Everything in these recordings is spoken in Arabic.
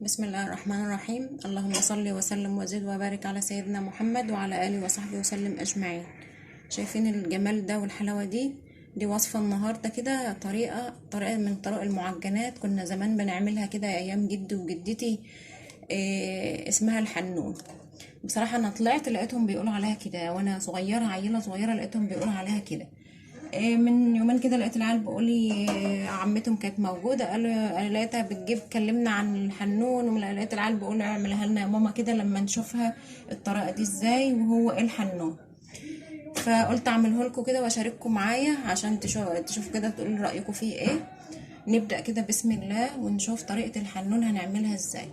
بسم الله الرحمن الرحيم. اللهم صل وسلم وزد وبارك على سيدنا محمد وعلى آله وصحبه وسلم أجمعين. شايفين الجمال ده والحلاوة دي وصفة النهاردة كده، طريقة من طرق المعجنات كنا زمان بنعملها كده أيام جدي وجدتي. اسمها الحنون. بصراحة أنا طلعت لقيتهم بيقولوا عليها كده وأنا صغيرة، عيلة صغيرة لقيتهم بيقولوا عليها كده. من يومين كده لقيت العيال بيقولي عمتهم كانت موجوده، قالوا لقيتها بتجيب كلمنا عن الحنون، ولقيت العيال بيقولوا اعملها لنا يا ماما كده لما نشوفها الطريقه دي ازاي وهو ايه الحنون. فقلت اعمله لكم كده واشارككم معايا عشان تشوفوا كده تقولوا رايكم فيه ايه. نبدا كده بسم الله ونشوف طريقه الحنون هنعملها ازاي.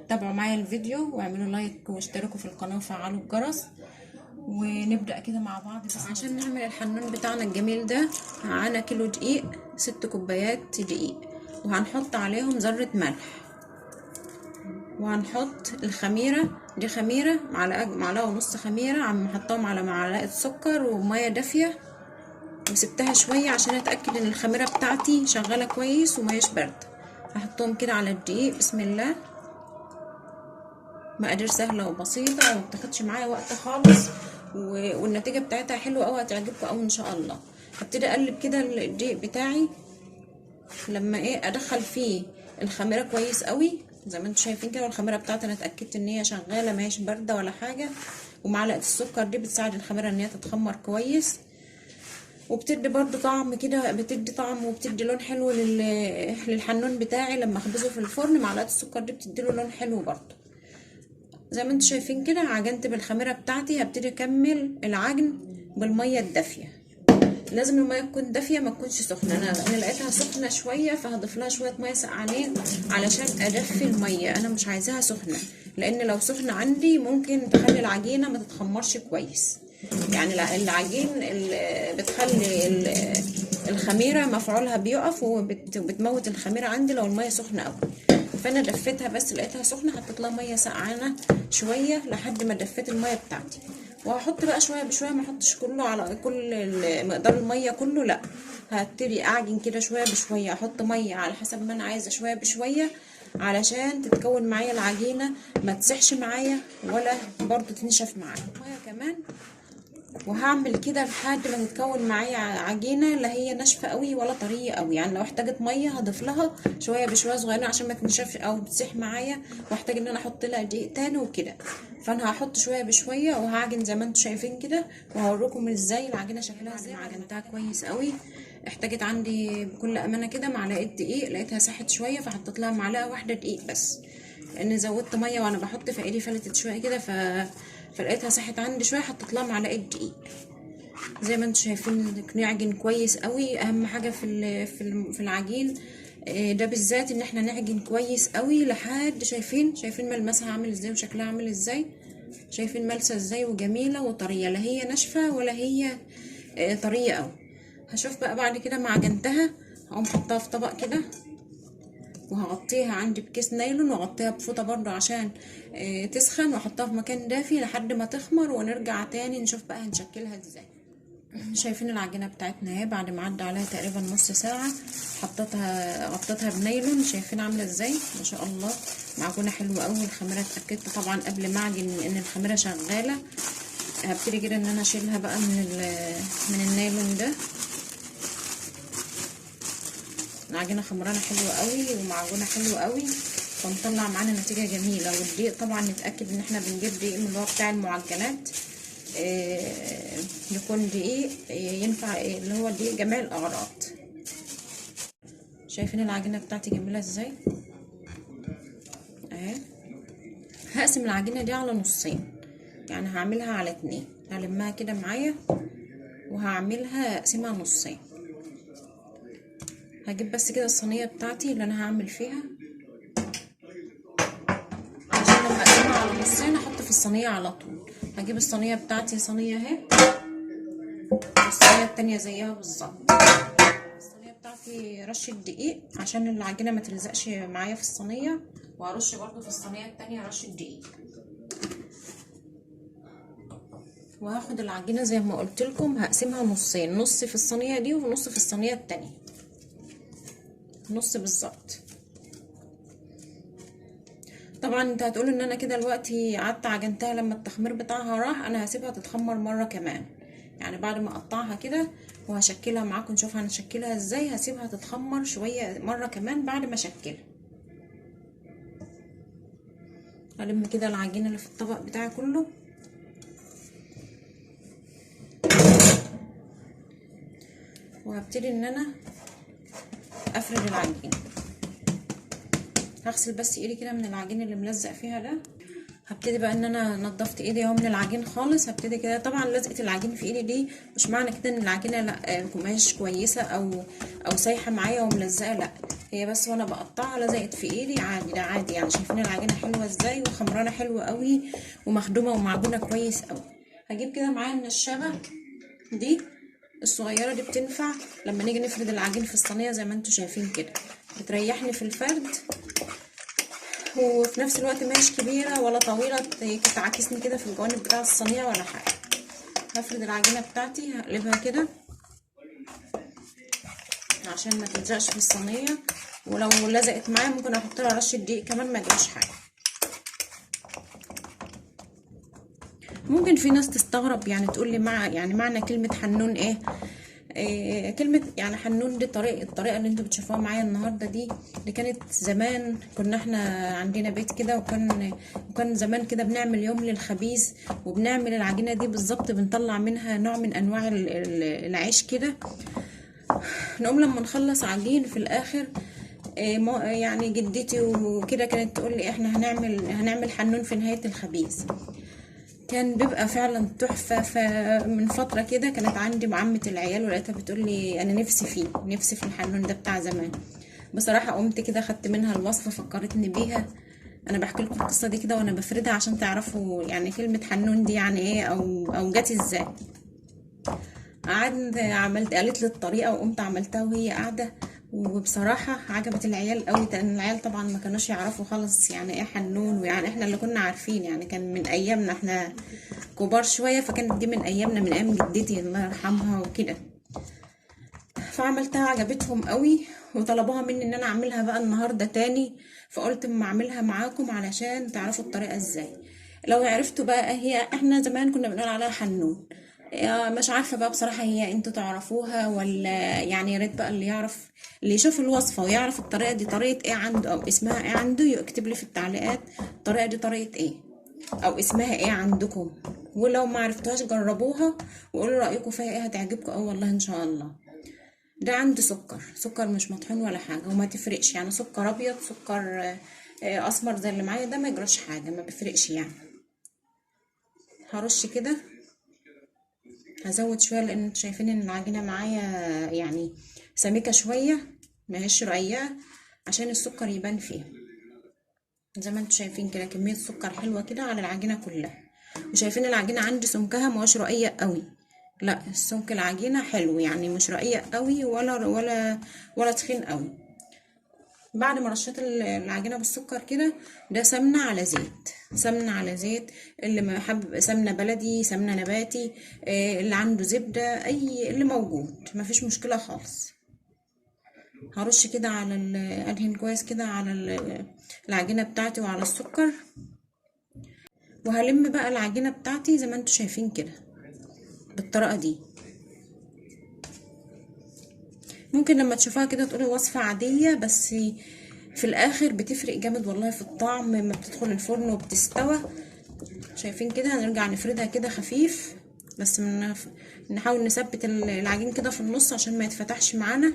تابعوا معايا الفيديو واعملوا لايك واشتركوا في القناه وفعلوا الجرس، ونبدأ كده مع بعض. بس عشان نعمل الحنون بتاعنا الجميل ده معانا كيلو دقيق، 6 كوبايات دقيق، وهنحط عليهم ذرة ملح، وهنحط الخميرة. دي خميرة معلقة ونص خميرة، عم حطهم على معلقة سكر ومية دافية، وسبتها شوية عشان اتأكد ان الخميرة بتاعتي شغالة كويس وميش باردة. هحطهم كده على الدقيق. بسم الله. مقادير سهله وبسيطه وما بتاخدش معايا وقت خالص، والنتيجه بتاعتها حلوه قوي، هتعجبكم قوي ان شاء الله. هبتدي اقلب كده الدقيق بتاعي لما ادخل فيه الخميره كويس قوي زي ما انتم شايفين كده. والخميره بتاعتي انا اتاكدت ان هي شغاله ما هيش بارده ولا حاجه، ومعلقه السكر دي بتساعد الخميره ان هي تتخمر كويس، وبتدي برضو طعم كده، بتدي طعم وبتدي لون حلو للحنون بتاعي. لما اخبزه في الفرن معلقه السكر دي بتدي له لون حلو برضو. زي ما انتم شايفين كده عجنت بالخميره بتاعتي. هبتدي اكمل العجن بالميه الدافيه. لازم الميه تكون دافيه ما تكونش سخنه. انا لقيتها سخنه شويه فهضيف لها شويه ميه سقعانين علشان ادفي الميه. انا مش عايزاها سخنه، لان لو سخنه عندي ممكن تخلي العجينه ما تتخمرش كويس. يعني العجين بتخلي الخميره مفعولها بيقف وبتموت الخميره عندي لو الميه سخنه قوي. فانا دفيتها بس لقيتها سخنه، حطيت لها ميه سقعانه شويه لحد ما دفيت الميه بتاعتي. وهحط بقى شويه بشويه، ما احطش كله على كل مقدار الميه كله، لا، هبتدي اعجن كده شويه بشويه، احط ميه على حسب ما انا عايزه شويه بشويه علشان تتكون معايا العجينه، ما تسحش معايا ولا برضو تنشف معايا. ميه كمان، وهعمل كده لحد ما تتكون معايا عجينه لا هي ناشفه قوي ولا طريه قوي. يعني لو احتاجت ميه هضيف لها شويه بشويه صغيرين عشان ما تنشفش او تسيح معايا، واحتاج ان انا احط لها دقيق تاني وكده. فانا هحط شويه بشويه وهعجن زي ما انتم شايفين كده، وهوريكم ازاي العجينه شكلها ازاي. عجنتها كويس قوي. احتاجت عندي بكل امانه كده معلقه دقيق، لقيتها ساحت شويه فحطيت لها معلقه واحده دقيق بس، لان زودت ميه وانا بحط فايدي فلتت شويه كده فلقيتها ساحت عندي شويه، حطيت لها معلقه دقيق. زي ما انتم شايفين نعجن كويس قوي. اهم حاجه في العجين ده بالذات ان احنا نعجن كويس قوي لحد شايفين ملمسها عامل ازاي وشكلها عامل ازاي. شايفين ملسه ازاي وجميله وطريه، لا هي ناشفه ولا هي طريه قوي. هشوف بقى بعد كده ما عجنتها هقوم حطها في طبق كده، وهغطيها عندي بكيس نايلون، واغطيها بفوطه برضو عشان تسخن، واحطها في مكان دافي لحد ما تخمر، ونرجع تاني نشوف بقى هنشكلها ازاي. شايفين العجينه بتاعتنا اهي بعد ما عدى عليها تقريبا نص ساعه. غطيتها بنايلون. شايفين عامله ازاي؟ ما شاء الله معجونه حلوه قوي. الخميره اتاكدت طبعا قبل ما اعجن ان الخميره شغاله. هبتدي كده ان انا اشيلها بقى من النايلون ده. العجينه خمرانه حلوه قوي ومعجونه حلوه قوي، فنطلع معانا نتيجه جميله. والدقيق طبعا نتاكد ان احنا بنجيب دقيق من اللي هو بتاع المعجنات، يكون دقيق ينفع اللي هو دقيق جميع الاغراض. شايفين العجينه بتاعتي جميله ازاي اهي. هقسم العجينه دي على نصين، يعني هعملها على 2. هلمها كده معايا وهعملها اقسمها نصين. هجيب بس كده الصينيه بتاعتي اللي انا هعمل فيها عشان لما اقسمها على نصين احط في الصينيه على طول. هجيب الصينيه بتاعتي، صينيه اهي، والصينيه التانية زيها بالظبط. الصينيه بتاعتي رشه دقيق عشان العجينه ما تلزقش معايا في الصينيه، وهرش برضو في الصينيه التانية رشه دقيق. وهاخد العجينه زي ما قلت لكم هقسمها نصين، نص في الصينيه دي ونص في الصينيه التانية، نص بالظبط. طبعا انت هتقول ان انا كده دلوقتي قعدت عجنتها لما التخمير بتاعها راح، انا هسيبها تتخمر مره كمان. يعني بعد ما اقطعها كده وهشكلها معاكم، نشوف هنشكلها ازاي. هسيبها تتخمر شويه مره كمان بعد ما اشكلها. هلم كده العجينه اللي في الطبق بتاعي كله، وهبتدي ان انا افرد العجين. هغسل بس ايدي كده من العجين اللي ملزق فيها ده. هبتدي بقى ان انا نضفت ايدي اهو من العجين خالص. هبتدي كده، طبعا لزقه العجين في ايدي دي مش معنى كده ان العجينه لا مش كويسه او سايحه معايا وملزقه، لا، هي بس وانا بقطعها لزقت في ايدي عادي. ده عادي يعني. شايفين العجينه حلوه ازاي وخمرانه حلوه قوي ومخدومه ومعجونه كويس قوي. هجيب كده معايا النشابه دي الصغيره دي، بتنفع لما نيجي نفرد العجين في الصينيه زي ما انتم شايفين كده، بتريحني في الفرد، وفي نفس الوقت مش كبيره ولا طويله تعاكسني كده في الجوانب بتاع الصينيه ولا حاجه. هفرد العجينه بتاعتي، هقلبها كده عشان ما تلزقش في الصينيه، ولو لزقت معايا ممكن احط لها رشه دقيق كمان، ما يجراش حاجه. ممكن في ناس تستغرب يعني، تقول لي معنى كلمه حنون ايه؟ كلمة يعني حنون دي الطريقة اللي انتوا بتشوفوها معايا النهاردة دي كانت زمان. كنا احنا عندنا بيت كده، وكان زمان كده بنعمل يوم للخبيز، وبنعمل العجينة دي بالظبط، بنطلع منها نوع من انواع العيش كده. نقوم لما نخلص عجين في الاخر، يعني جدتي وكده كانت تقول لي احنا هنعمل حنون في نهاية الخبيز. كان بيبقى فعلا تحفة. فمن فترة كده كانت عندي معمة العيال ولقيتها بتقول لي انا نفسي في الحنون ده بتاع زمان. بصراحة قمت كده خدت منها الوصفة، فكرتني بيها. انا بحكي لكم القصة دي كده وانا بفردها عشان تعرفوا يعني كلمة حنون دي يعني ايه، او جت ازاي. قالت لي الطريقة وقمت عملتها وهي قاعدة، وبصراحة عجبت العيال قوي. لان العيال طبعا ما كانوش يعرفوا خالص يعني ايه حنون، ويعني احنا اللي كنا عارفين يعني كان من ايامنا احنا كبار شوية، فكانت دي من ايامنا، من ايام جدتي الله يرحمها وكده. فعملتها عجبتهم قوي، وطلبوها مني ان انا اعملها بقى النهاردة تاني. فقلت اما اعملها معاكم علشان تعرفوا الطريقة ازاي. لو عرفتوا بقى، هي احنا زمان كنا بنقول عليها حنون. مش عارفة بقى بصراحة هي انتوا تعرفوها ولا، يعني يا ريت بقى اللي يعرف، اللي يشوف الوصفة ويعرف الطريقة دي طريقة ايه عنده او اسمها ايه عنده، يكتب لي في التعليقات الطريقة دي طريقة ايه او اسمها ايه عندكم. ولو ما عرفتوهاش جربوها وقولوا رأيكم فيها ايه، هتعجبكم اه والله ان شاء الله. ده عندي سكر مش مطحون ولا حاجة، وما تفرقش يعني سكر ابيض سكر اسمر زي اللي معايا ده، ما يجراش حاجة، ما بيفرقش يعني. هرش كده، هزود شويه لان انتوا شايفين ان العجينه معايا يعني سميكه شويه، ماهيش رقيقه، عشان السكر يبان فيها. زي ما انتوا شايفين كده كميه سكر حلوه كده على العجينه كلها. وشايفين العجينه عندي سمكها ماهوش رقيق قوي، لا السمك العجينه حلو يعني، مش رقيق قوي ولا تخين قوي. بعد ما رشيت العجينه بالسكر كده، ده سمنه على زيت. اللي ما حابب سمنه بلدي، سمنه نباتي، اللي عنده زبده، اي اللي موجود مفيش مشكله خالص. هرش كده على ادهن كويس كده على العجينه بتاعتي وعلى السكر. وهلم بقى العجينه بتاعتي زي ما انتوا شايفين كده بالطريقه دي. ممكن لما تشوفوها كده تقولي وصفة عادية، بس في الاخر بتفرق جامد والله في الطعم لما بتدخل الفرن وبتستوى. شايفين كده، هنرجع نفردها كده خفيف، بس نحاول نثبت العجين كده في النص عشان ما يتفتحش معانا.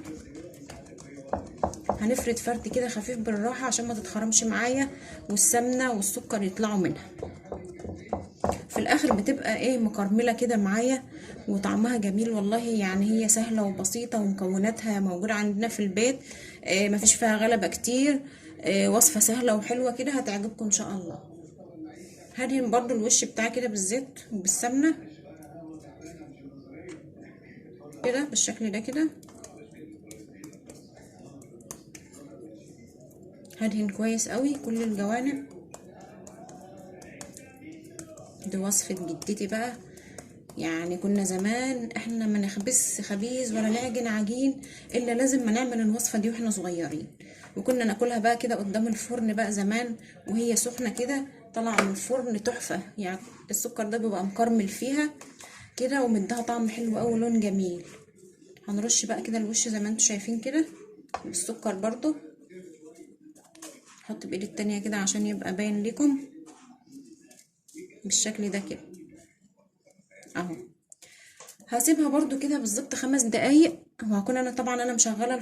هنفرد فرد كده خفيف بالراحة عشان ما تتخرمش معايا والسمنة والسكر يطلعوا منها. في الاخر بتبقى ايه مكرمله كده معايا وطعمها جميل والله. يعني هي سهله وبسيطه ومكوناتها موجوده عندنا في البيت، مفيش فيها غلبه كتير. وصفه سهله وحلوه كده هتعجبكم ان شاء الله. هدهن برضو الوش بتاعي كده بالزيت وبالسمنه كده بالشكل ده كده. هدهن كويس قوي كل الجوانب. دي وصفه جدتي بقى. يعني كنا زمان احنا ما نخبز خبيز ولا نعجن عجين الا لازم ما نعمل الوصفه دي واحنا صغيرين. وكنا ناكلها بقى كده قدام الفرن بقى زمان وهي سخنه كده طالعه من الفرن تحفه. يعني السكر ده بيبقى مكرمل فيها كده ومديها طعم حلو قوي ولون جميل. هنرش بقى كده الوش زي ما انتم شايفين كده بالسكر برضو. احط بايدي التانية كده عشان يبقى باين لكم بالشكل ده كده اهو. هسيبها برضو كده بالظبط 5 دقايق، وهكون انا طبعا انا مشغله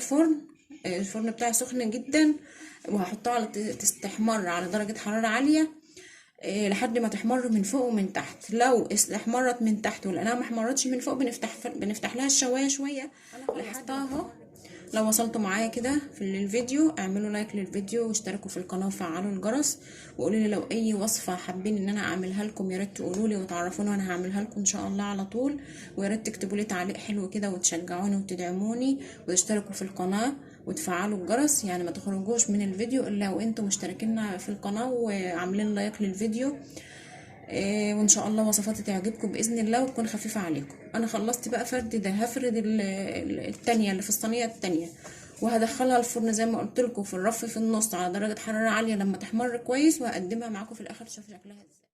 الفرن بتاعي سخن جدا، وهحطها على تستحمر على درجه حراره عاليه لحد ما تحمر من فوق ومن تحت. لو احمرت من تحت ولقيناها ما احمرتش من فوق بنفتح لها الشوايه شويه لحد اهو. لو وصلتوا معايا كده في الفيديو اعملوا لايك للفيديو واشتركوا في القناه وفعلوا الجرس، وقولوا لي لو اي وصفه حابين ان انا اعملها لكم يا ريت تقولوا لي وتعرفوني وانا هعملها لكم ان شاء الله على طول. ويا ريت تكتبوا لي تعليق حلو كده وتشجعوني وتدعموني وتشتركوا في القناه وتفعلوا الجرس، يعني ما تخرجوش من الفيديو الا وانتم مشتركين في القناه وعاملين لايك للفيديو. وان شاء الله وصفاتي تعجبكم باذن الله وتكون خفيفه عليكم. انا خلصت بقى فرد ده، هفرد التانية اللي في الصينيه التانية وهدخلها الفرن زي ما قلت لكم في الرف في النص على درجه حراره عاليه لما تحمر كويس، وهقدمها معاكم في الاخر تشوفوا شكلها ازاي.